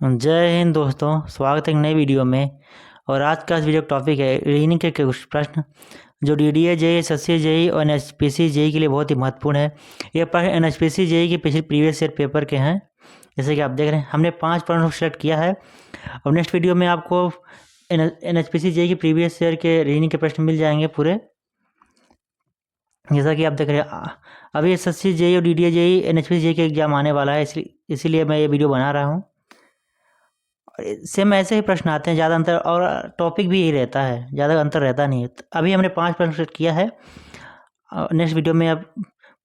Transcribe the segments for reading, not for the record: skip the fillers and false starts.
जय हिंद दोस्तों, स्वागत है एक नई वीडियो में। और आज का इस वीडियो का टॉपिक है रीजनिंग के कुछ प्रश्न जो डीडीए जेई, एसएससी जेई और एनएचपीसी जेई के लिए बहुत ही महत्वपूर्ण है। ये प्रश्न एनएचपीसी जेई के पिछले प्रीवियस ईयर पेपर के हैं। जैसे कि आप देख रहे हैं, हमने 5 प्रश्नों को सिलेक्ट किया है और नेक्स्ट वीडियो में आपको एनएचपीसी जेई के प्रीवियस ईयर के रीजनिंग के प्रश्न मिल जाएंगे पूरे। जैसा कि आप देख रहे हैं, अभी एसएससी जेई और डीडीए जेई, एनएचपीसी जेई के एग्जाम आने वाला है, इसीलिए मैं ये वीडियो बना रहा हूँ। सेम ऐसे ही प्रश्न आते हैं, ज़्यादा अंतर और टॉपिक भी यही रहता है, ज़्यादा अंतर रहता नहीं है। अभी हमने 5 प्रश्न सेट किया है। नेक्स्ट वीडियो में अब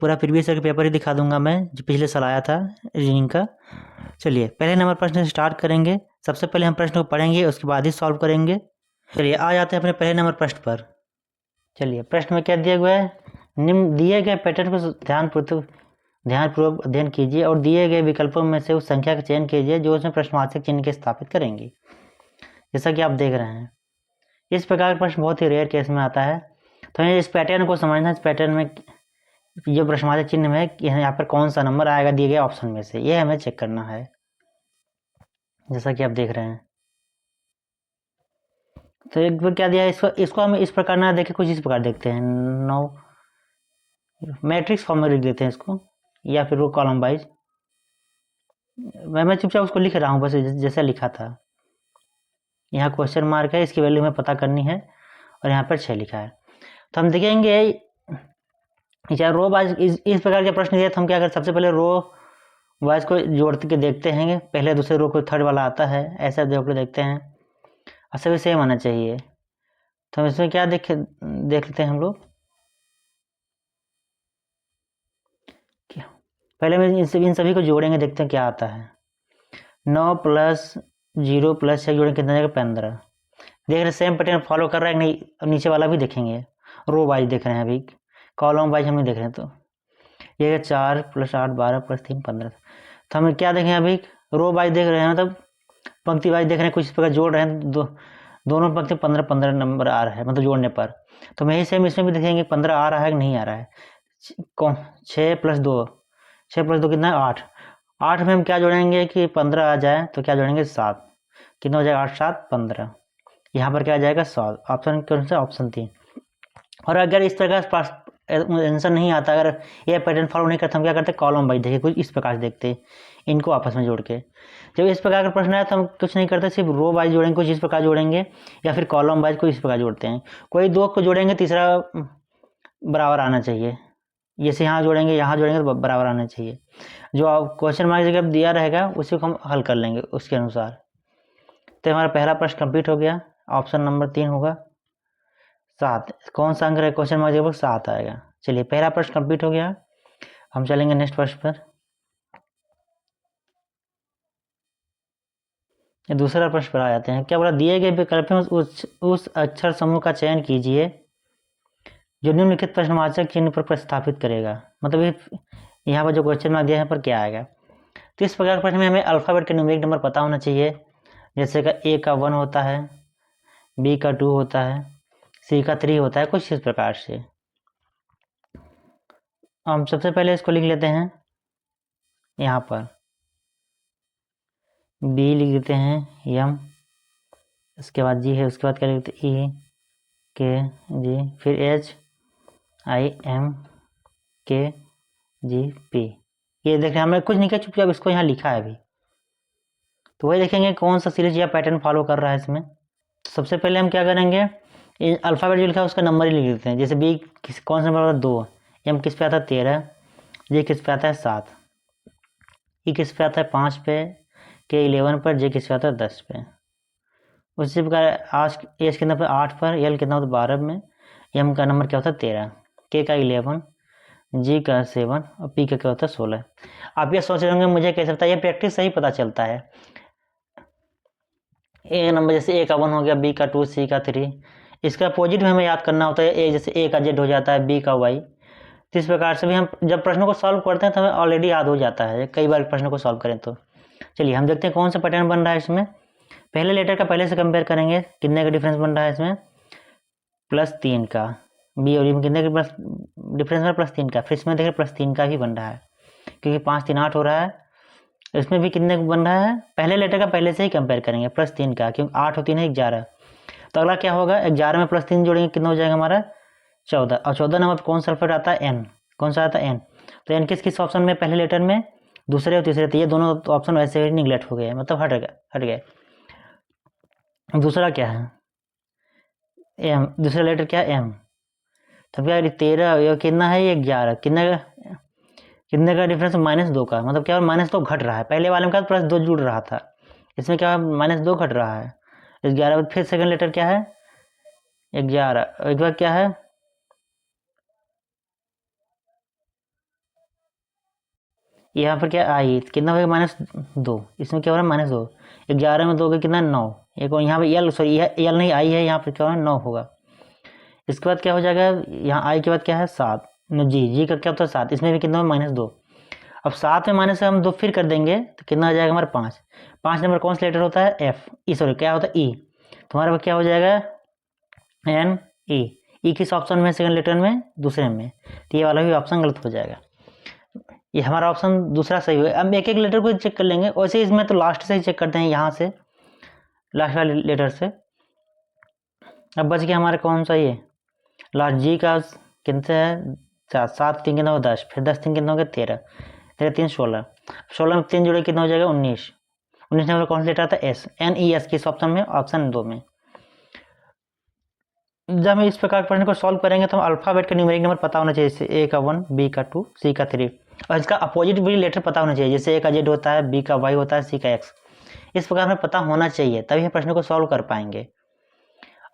पूरा प्रीवियस ईयर का पेपर ही दिखा दूंगा मैं, जो पिछले साल आया था रीजनिंग का। चलिए पहले नंबर प्रश्न से स्टार्ट करेंगे। सबसे पहले हम प्रश्न को पढ़ेंगे, उसके बाद ही सॉल्व करेंगे। चलिए आ जाते हैं अपने पहले नंबर प्रश्न पर। चलिए प्रश्न में क्या दिया हुआ है, निम्न दिए गए पैटर्न को ध्यानपूर्वक अध्ययन कीजिए और दिए गए विकल्पों में से उस संख्या का चयन कीजिए जो उसमें प्रश्नवाचक चिन्ह के स्थापित करेंगे। जैसा कि आप देख रहे हैं, इस प्रकार का प्रश्न बहुत ही रेयर केस में आता है। तो इस पैटर्न को समझना, इस पैटर्न में जो प्रश्नवाचक चिन्ह में यहाँ पर कौन सा नंबर आएगा दिए गए ऑप्शन में से, ये हमें चेक करना है। जैसा कि आप देख रहे हैं, तो एक बार क्या दिया है, इसको हम इस प्रकार ना देखें, कुछ इस प्रकार देखते हैं। 9 मैट्रिक्स फॉर्म में लिख देते हैं इसको, या फिर रो कॉलम वाइज। मैं चुपचाप उसको लिख रहा हूँ बस, जैसा लिखा था। यहाँ क्वेश्चन मार्क है, इसकी वैल्यू हमें पता करनी है और यहाँ पर 6 लिखा है। तो हम देखेंगे या रो वाइज इस प्रकार के प्रश्न दिए तो हम क्या करें, सबसे पहले रो वाइज को जोड़ के देखते हैं। पहले दूसरे रो को थर्ड वाला आता है, ऐसा जोड़ के देखते हैं और सभी सेम आना चाहिए। तो हम इसमें क्या देख लेते हैं हम लोग। पहले में इन सभी को जोड़ेंगे, देखते हैं क्या आता है। 9 प्लस 0 प्लस 6 जोड़ेंगे कितना जाएगा, 15। देख रहे सेम पैटर्न फॉलो कर रहा है कि नहीं। अब नीचे वाला भी देखेंगे, रो वाइज देख रहे हैं, अभी कॉलम वाइज हम नहीं देख रहे हैं। तो ये 4 प्लस 8 12 प्लस 3 15। तो हम क्या देखें, अभी रो वाइज देख रहे हैं, मतलब पंक्ति वाइज देख रहे हैं, कुछ इस प्रकार जोड़ रहे हैं। दोनों पंक्ति 15 नंबर आ रहा है, मतलब जोड़ने पर। तो मैं ही सेम इसमें भी देखेंगे 15 आ रहा है कि नहीं आ रहा है। 6 प्लस 2 कितना है, 8। 8 में हम क्या जोड़ेंगे कि 15 आ जाए, तो क्या जोड़ेंगे 7। कितना हो जाएगा, 8 7 15। यहाँ पर क्या आ जाएगा 100। ऑप्शन कौन सा, ऑप्शन 3। और अगर इस प्रकार आंसर नहीं आता, अगर ये पैटर्न फॉलो नहीं करते, हम क्या करते हैं, कॉलम वाइज देखिए, कुछ इस प्रकार से देखते हैं इनको आपस में जोड़ के। जब इस प्रकार का प्रश्न आया तो हम कुछ नहीं करते, सिर्फ रो वाइज जोड़ेंगे, कुछ इस प्रकार जोड़ेंगे, या फिर कॉलम वाइज कुछ इस प्रकार जोड़ते हैं। कोई दो को जोड़ेंगे, तीसरा बराबर आना चाहिए। जैसे यहाँ जोड़ेंगे, यहाँ जोड़ेंगे तो बराबर आना चाहिए। जो क्वेश्चन मार्क जगह दिया रहेगा उसी को हम हल कर लेंगे उसके अनुसार। तो हमारा पहला प्रश्न कंप्लीट हो गया। ऑप्शन नंबर 3 होगा 7। कौन सा अंक है, क्वेश्चन मार्क जगह 7 आएगा। चलिए पहला प्रश्न कंप्लीट हो गया। हम चलेंगे नेक्स्ट प्रश्न पर। दूसरा प्रश्न पर आ जाते हैं। क्या बोला, दिए गए विकल्प में उस अक्षर समूह का चयन कीजिए जो निम्नलिखित प्रश्नवाचक चिन्ह पर प्रस्थापित करेगा। मतलब यहाँ पर जो क्वेश्चन मार्क दिया है पर क्या आएगा। तो इस प्रकार प्रश्न में हमें अल्फाबेट के न्यूमेरिक नंबर पता होना चाहिए। जैसे का ए का 1 होता है, बी का 2 होता है, सी का 3 होता है, कुछ इस प्रकार से। हम सबसे पहले इसको लिख लेते हैं, यहाँ पर बी लिख देते हैं, एम, उसके बाद जी है, उसके बाद क्या लिखते हैं, ई के जी, फिर एच आई एम के जी पी। ये देख रहे हैं, हमने कुछ नहीं किया, चुपचाप इसको यहाँ लिखा है अभी। तो वही देखेंगे कौन सा सीरीज या पैटर्न फॉलो कर रहा है इसमें। सबसे पहले हम क्या करेंगे, अल्फ़ाबेट जो लिखा है उसका नंबर ही लिख देते हैं। जैसे बी कौन सा नंबर आता है, 2। एम किस पे आता है, 13। जे किस पे आता है, 7। ई किस पे आता है, 5 पे। के 11 पर। जे किस पे आता है, 10 पे। उसी प्रकार आज एच कितना पर, 8 पर। एल कितना होता है, 12 में। एम का नंबर क्या होता है, 13। के का 11। जी का 7 और पी का क्या होता है, 16। आप ये सोच रहे होंगे मुझे कैसे पता, ये प्रैक्टिस से ही पता चलता है। ए नंबर जैसे ए का 1 हो गया, बी का 2, सी का 3। इसका अपोजिट में हमें याद करना होता है। ए जैसे ए का जेड हो जाता है, बी का वाई। तो इस प्रकार से भी हम जब प्रश्नों को सॉल्व करते हैं तो हमें ऑलरेडी याद हो जाता है, कई बार प्रश्नों को सॉल्व करें तो। चलिए हम देखते हैं कौन सा पैटर्न बन रहा है इसमें। पहले लेटर का पहले से कंपेयर करेंगे, कितने का डिफरेंस बन रहा है इसमें, +3 का। बी और ई में कितने का डिफरेंस है, +3 का। फिर इसमें देखिए +3 का ही बन रहा है, क्योंकि 5 3 8 हो रहा है इसमें भी कितने बन रहा है, पहले लेटर का पहले से ही कंपेयर करेंगे, +3 का, क्योंकि 8 और 3 है 11। तो अगला क्या होगा, 11 में +3 जोड़ेंगे कितना हो जाएगा हमारा 14। और 14 नंबर पर कौन सा अल्फाबेट आता है, एन। कौन सा आता है, एन। तो एन किस ऑप्शन में, पहले लेटर में, दूसरे और तीसरे। तो ये दोनों ऑप्शन वैसे ही निगलेक्ट हो गए, मतलब हट गए। दूसरा क्या है, एम। दूसरा लेटर क्या है, एम। तो क्या 13 कितना है, ये 11। कितने का डिफरेंस, -2 का। मतलब क्या, -2 घट रहा है। पहले वाले में क्या +2 जुड़ रहा था, इसमें क्या -2 घट रहा है। इस 11 फिर सेकंड लेटर क्या है, 11। एक बार क्या है, यहाँ पर क्या आई, कितना होगा -2। इसमें क्या हो रहा है, -2। 11 में 2 का कितना, 9। एक और यहाँ पे यल, सॉरी यल नहीं, आई है, यहाँ पर क्या होगा 9 होगा। इसके बाद क्या हो जाएगा, यहाँ आई के बाद क्या है 7। जी का क्या होता है 7। इसमें भी कितना है, -2। अब 7 में माइनस से हम 2 फिर कर देंगे तो कितना आ जाएगा हमारा 5। 5 नंबर कौन सा लेटर होता है, एफ। ई सॉरी क्या होता है, ई। तो हमारे पास क्या हो जाएगा, एन ई। ई किस ऑप्शन में, सेकंड लेटर में, दूसरे में। तो ये वाला भी ऑप्शन गलत हो जाएगा। ये हमारा ऑप्शन दूसरा सही हुआ। अब एक एक लेटर को चेक कर लेंगे, वैसे इसमें तो लास्ट से ही चेक करते हैं, यहाँ से लास्ट वाले लेटर से। अब बच गया हमारा कौन सा, ये लास्ट जी का कितने है 7। 7 3 कितना हो 10, फिर 10 3 कितना हो गया 13। 13 3 16। 16 में 3 जोड़े कितना हो जाएगा 19। 19 नंबर कौन सा लेटर आता है, एस। एन ई एस किस ऑप्शन में, ऑप्शन 2 में। जब हम इस प्रकार के प्रश्न को सॉल्व करेंगे तो हम अल्फाबेट का न्यूमेरिक नंबर पता होना चाहिए, जैसे ए का 1, बी का 2, सी का 3। और इसका अपोजिट भी लेटर पता होना चाहिए, जैसे ए का जेड होता है, बी का वाई होता है, सी का एक्स। इस प्रकार हमें पता होना चाहिए, तभी हम प्रश्न को सॉल्व कर पाएंगे।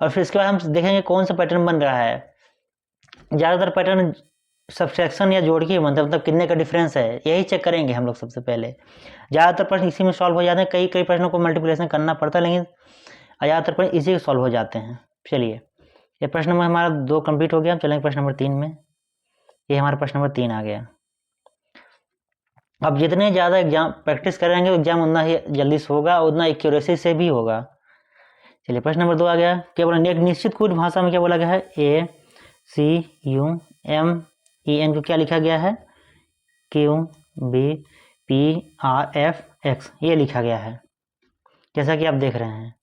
और फिर इसके बाद हम देखेंगे कौन सा पैटर्न बन रहा है। ज़्यादातर पैटर्न सब्सट्रैक्शन या जोड़ के मतलब कितने का डिफरेंस है, यही चेक करेंगे हम लोग सबसे पहले। ज़्यादातर प्रश्न इसी में सॉल्व हो जाते हैं। कई कई प्रश्नों को मल्टीप्लिकेशन करना पड़ता है, लेकिन ज़्यादातर प्रश्न इसी के सॉल्व हो जाते हैं। चलिए, ये प्रश्न नंबर हमारा 2 कंप्लीट हो गया। हम चलेंगे प्रश्न नंबर 3 में। ये हमारा प्रश्न नंबर 3 आ गया। अब जितने ज़्यादा एग्जाम प्रैक्टिस करेंगे एग्जाम उतना ही जल्दी से होगा, उतना एक्यूरेसी से भी होगा। चलिए, प्रश्न नंबर 2 आ गया। क्या बोला, एक निश्चित कुछ भाषा में क्या बोला गया है, A C U M E N को क्या लिखा गया है, Q B P R F X, ये लिखा गया है, जैसा कि आप देख रहे हैं।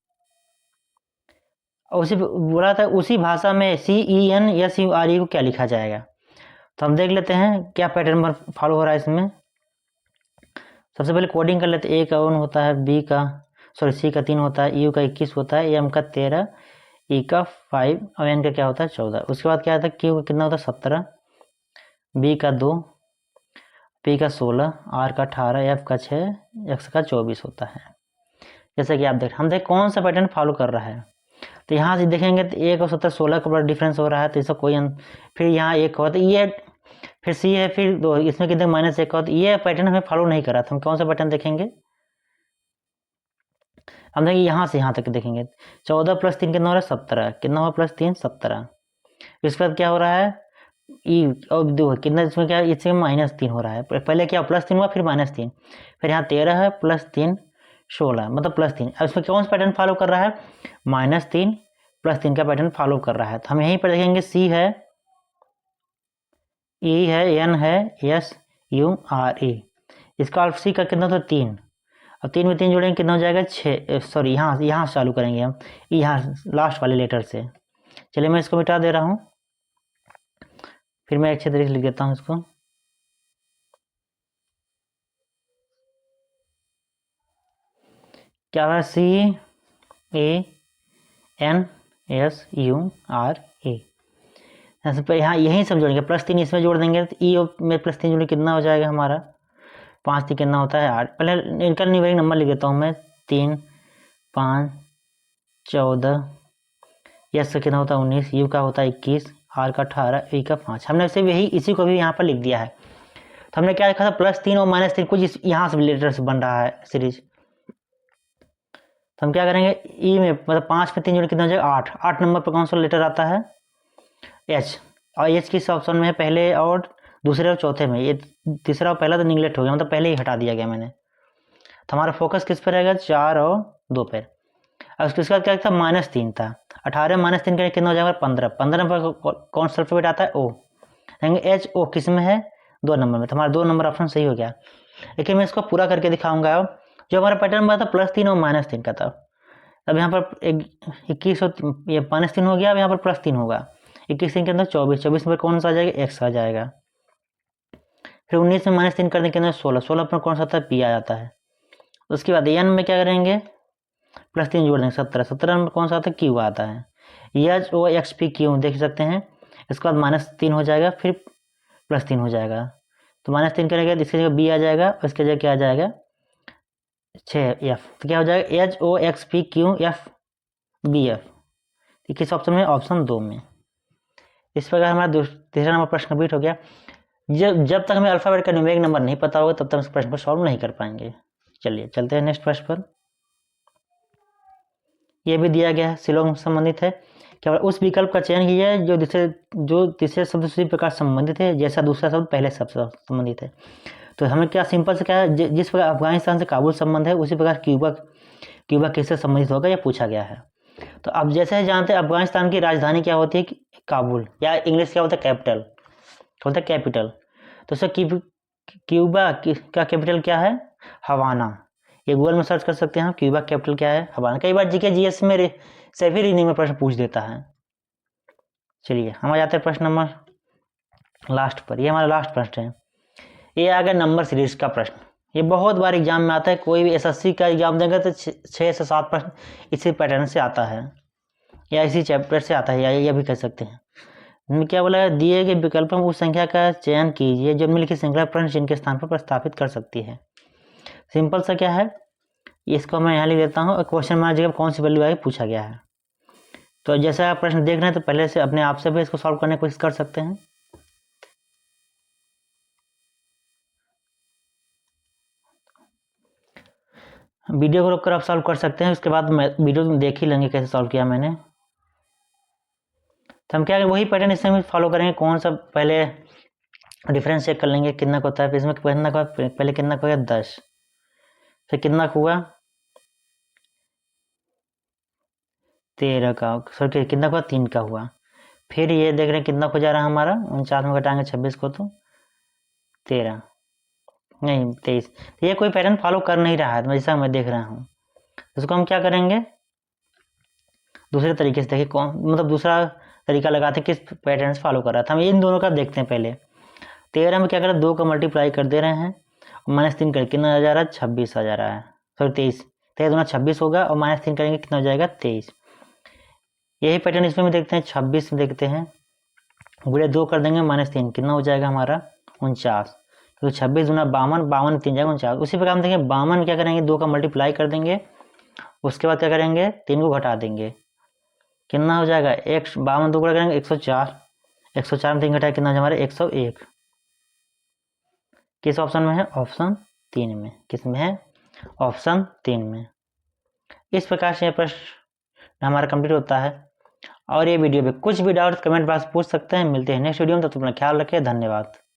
उसी बोला था उसी भाषा में सी ई एन या सी आर ई को क्या लिखा जाएगा। तो हम देख लेते हैं क्या पैटर्न फॉलो हो रहा है इसमें। सबसे पहले कोडिंग कर लेते हैं। ए का 1 होता है, बी का सी का 3 होता है, यू का 21 होता है, एम का 13, ई का 5 और एन का क्या होता है 14। उसके बाद क्या आता है, क्यू का कितना होता है 17, बी का 2, पी का 16, आर का 18, एफ का 6, एक्स का 24 होता है। जैसे कि आप देख, हम देख कौन सा पैटर्न फॉलो कर रहा है। तो यहाँ से देखेंगे तो 1 और 17 16 का बड़ा डिफरेंस हो रहा है, तो इसका कोई फिर यहाँ 1 होता है, ये फिर सी है, फिर 2, इसमें कितने -1 होता है। ये पैटर्न हमें फॉलो नहीं करा था। हम कौन सा पैटर्न देखेंगे, हम देखेंगे यहाँ से यहाँ तक देखेंगे। 14 + 3 कितना हो रहा है 17, कितना हुआ +3 17। इसके बाद क्या हो रहा है, ई और 2 कितना, इसमें क्या इसमें -3 हो रहा है। पहले क्या +3 हुआ, फिर -3, फिर यहाँ 13 है, +3 16, मतलब +3। अब इसमें कौन सा पैटर्न फॉलो कर रहा है, -3 +3 का पैटर्न फॉलो कर रहा है। तो हम यहीं पर देखेंगे सी है, ई है, एन है, एस यू आर ई। इसका अल्फ सी का कितना था 3, और 3 में 3 जोड़ेंगे कितना हो जाएगा 6। सॉरी यहाँ से चालू करेंगे हम, यहाँ लास्ट वाले लेटर से। चलिए, मैं इसको मिटा दे रहा हूँ, फिर मैं अच्छे तरीके से लिख देता हूँ इसको। क्या है, सी A N S U R A. यहाँ यही सब जोड़ेंगे, +3 इसमें जोड़ देंगे तो ई में +3 जोड़ेंगे कितना हो जाएगा हमारा 5 3 कितना होता है 8। पहले इनका न्यूमेरिक नंबर लिख देता हूँ मैं, 3 5 14, एस का कितना होता है 19, यू का होता है 21, आर का 18, ई का 5। हमने सिर्फ यही इसी को भी यहाँ पर लिख दिया है। तो हमने क्या लिखा था, +3 और -3 कुछ यहाँ से लेटर से बन रहा है सीरीज। तो हम क्या करेंगे, ई में मतलब 5 में 3 जोड़े कितना हो जाएगा 8। 8 नंबर पर कौन सा लेटर आता है, एच। और एच किस ऑप्शन में है, पहले और दूसरे और चौथे में। ये तीसरा और पहला तो निगलेक्ट हो गया, मतलब पहले ही हटा दिया गया मैंने। तो हमारा फोकस किस पर रहेगा, 4 और 2 पर। अब उसके बाद क्या था, -3 था। 18 -3 का कितना हो जाएगा 15। 15 पर कौन सा अल्फाबेट आता है, ओ। एच ओ किस में है 2 नंबर में। तो हमारा 2 नंबर ऑप्शन सही हो गया। लेकिन मैं इसको पूरा करके दिखाऊंगा। जो हमारा पैटर्न बना था +3 और -3 का था, अब यहाँ पर 21 और ये -3 हो गया, अब यहाँ पर +3 होगा। 21 3 के अंदर 24, 24 में कौन सा आ जाएगा, x आ जाएगा। फिर 19 में -3 करने के अंदर 16, 16 पर कौन सा आता है, p आ जाता है। उसके बाद n में क्या करेंगे, +3 जोड़ देंगे 17, 17 में कौन सा आता है, q आता है। H O X P Q देख सकते हैं। इसके बाद -3 हो जाएगा, फिर +3 हो जाएगा, तो -3 करेंगे तो इसकी जगह b आ जाएगा, और इसकी जगह क्या आ जाएगा 6f, तो क्या हो जाएगा H O X P Q F B F. किस ऑप्शन में, ऑप्शन 2 में। इस प्रकार हमारा तीसरा नंबर प्रश्न कंप्लीट हो गया। जब तक हमें अल्फाबेट का न्यूमेरिक नंबर नहीं पता होगा तब तक इस प्रश्न को सॉल्व नहीं कर पाएंगे। चलिए चलते हैं नेक्स्ट प्रश्न पर। यह भी दिया गया है, शिलोंग संबंधित है। केवल उस विकल्प का चयन कीजिए जो तीसरे शब्द से प्रकार संबंधित है जैसा दूसरा शब्द पहले शब्द से संबंधित है। तो हमें क्या सिंपल से क्या है, जिस प्रकार अफगानिस्तान से काबुल संबंध है उसी प्रकार क्यूबा किससे संबंधित होगा, यह पूछा गया है। तो अब जैसे जानते हैं अफगानिस्तान की राजधानी क्या होती है, काबुल, या इंग्लिश क्या होता है, कैपिटल होता है, कैपिटल। तो सर क्यूबा का कैपिटल क्या है, हवाना। ये गूगल में सर्च कर सकते हैं, क्यूबा कैपिटल क्या है, हवाना। कई बार जीके जीएस में सभी रीडिंग में प्रश्न पूछ देता है। चलिए हम आ जाते हैं प्रश्न नंबर लास्ट पर। ये हमारा लास्ट प्रश्न है। ये आ गया नंबर सीरीज का प्रश्न। ये बहुत बार एग्जाम में आता है, कोई भी एसएससी का एग्जाम देगा तो 6 से 7 प्रश्न इसी पैटर्न से आता है, या इसी चैप्टर से आता है, या ये भी कह सकते हैं। इनमें क्या बोला है, दिए गए विकल्पों में उस संख्या का चयन कीजिए जो निम्नलिखित श्रृंखला प्रश्न जिनके स्थान पर प्रस्तावित कर सकती है। सिंपल सा क्या है, इसको मैं यहाँ लिख देता हूँ, क्वेश्चन मार्क जगह कौन सी वैल्यू आएगी पूछा गया है। तो जैसे आप प्रश्न देख रहे हैं तो पहले से अपने आप से भी इसको सॉल्व करने की कोशिश कर सकते हैं। वीडियो को रोककर आप सॉल्व कर सकते हैं, उसके बाद मैं वीडियो में देख ही लेंगे कैसे सॉल्व किया मैंने। तो हम क्या करें, वही पैटर्न इसमें भी फॉलो करेंगे। कौन सा पहले डिफरेंस चेक कर लेंगे कितना का होता है, इसमें पहले कितना का होगा 10, फिर कितना का हुआ 13 का, सॉरी कितना का 3 का हुआ। फिर ये देख रहे हैं कितना हो जा रहा है हमारा, 49 में घटाएंगे 26 को तो 13 नहीं 23। ये कोई पैटर्न फॉलो कर नहीं रहा है जैसा मैं देख रहा हूँ। इसको हम क्या करेंगे, दूसरे तरीके से देखिए कौन, मतलब दूसरा तरीका लगाते हैं किस पैटर्न से फॉलो कर रहा था। हम इन दोनों का देखते हैं पहले। 13 में क्या कर रहे हैं, 2 का मल्टीप्लाई कर दे रहे हैं, और -3 कर कितना आ जा रहा है, 26 आ जा रहा है, सॉरी 23। 13 दूना 26 होगा, और -3 करेंगे कितना हो जाएगा 23। यही पैटर्न इसमें भी देखते हैं, 26 में देखते हैं, गुड़े 2 कर देंगे -3 कितना हो जाएगा हमारा 49। तो 26 दूना 52, 52 3 जाएगा 49। उसी प्रकार हम देखेंगे 52 क्या करेंगे, 2 का मल्टीप्लाई कर देंगे, उसके बाद क्या करेंगे 3 को घटा देंगे, कितना हो जाएगा 52 2 करेंगे 104, 104 में 3 घटाए कितना हमारे 101। किस ऑप्शन में है, ऑप्शन 3 में। किस में है, ऑप्शन 3 में। इस प्रकार से यह प्रश्न हमारा कंप्लीट होता है। और ये वीडियो पे कुछ भी डाउट कमेंट बॉक्स पूछ सकते हैं। मिलते हैं नेक्स्ट वीडियो में, तब तक अपना ख्याल रखें, धन्यवाद।